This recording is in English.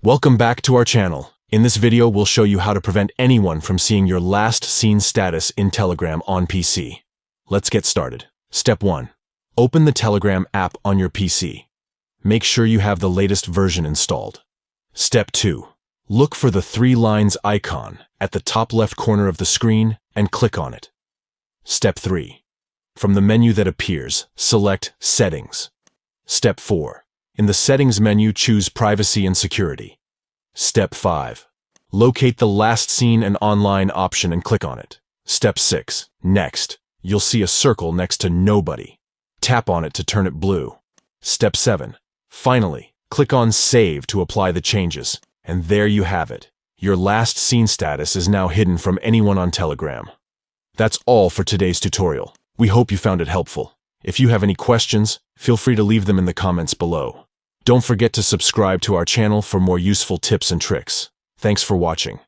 Welcome back to our channel. In this video, we'll show you how to prevent anyone from seeing your last seen status in Telegram on PC. Let's get started. Step 1. Open the Telegram app on your PC. Make sure you have the latest version installed. Step 2. Look for the 3 lines icon at the top left corner of the screen and click on it. Step 3. From the menu that appears, select Settings. Step 4. In the Settings menu, choose Privacy and Security. Step 5. Locate the Last Seen and Online option and click on it. Step 6. Next, you'll see a circle next to Nobody. Tap on it to turn it blue. Step 7. Finally, click on Save to apply the changes. And there you have it. Your last seen status is now hidden from anyone on Telegram. That's all for today's tutorial. We hope you found it helpful. If you have any questions, feel free to leave them in the comments below. Don't forget to subscribe to our channel for more useful tips and tricks. Thanks for watching.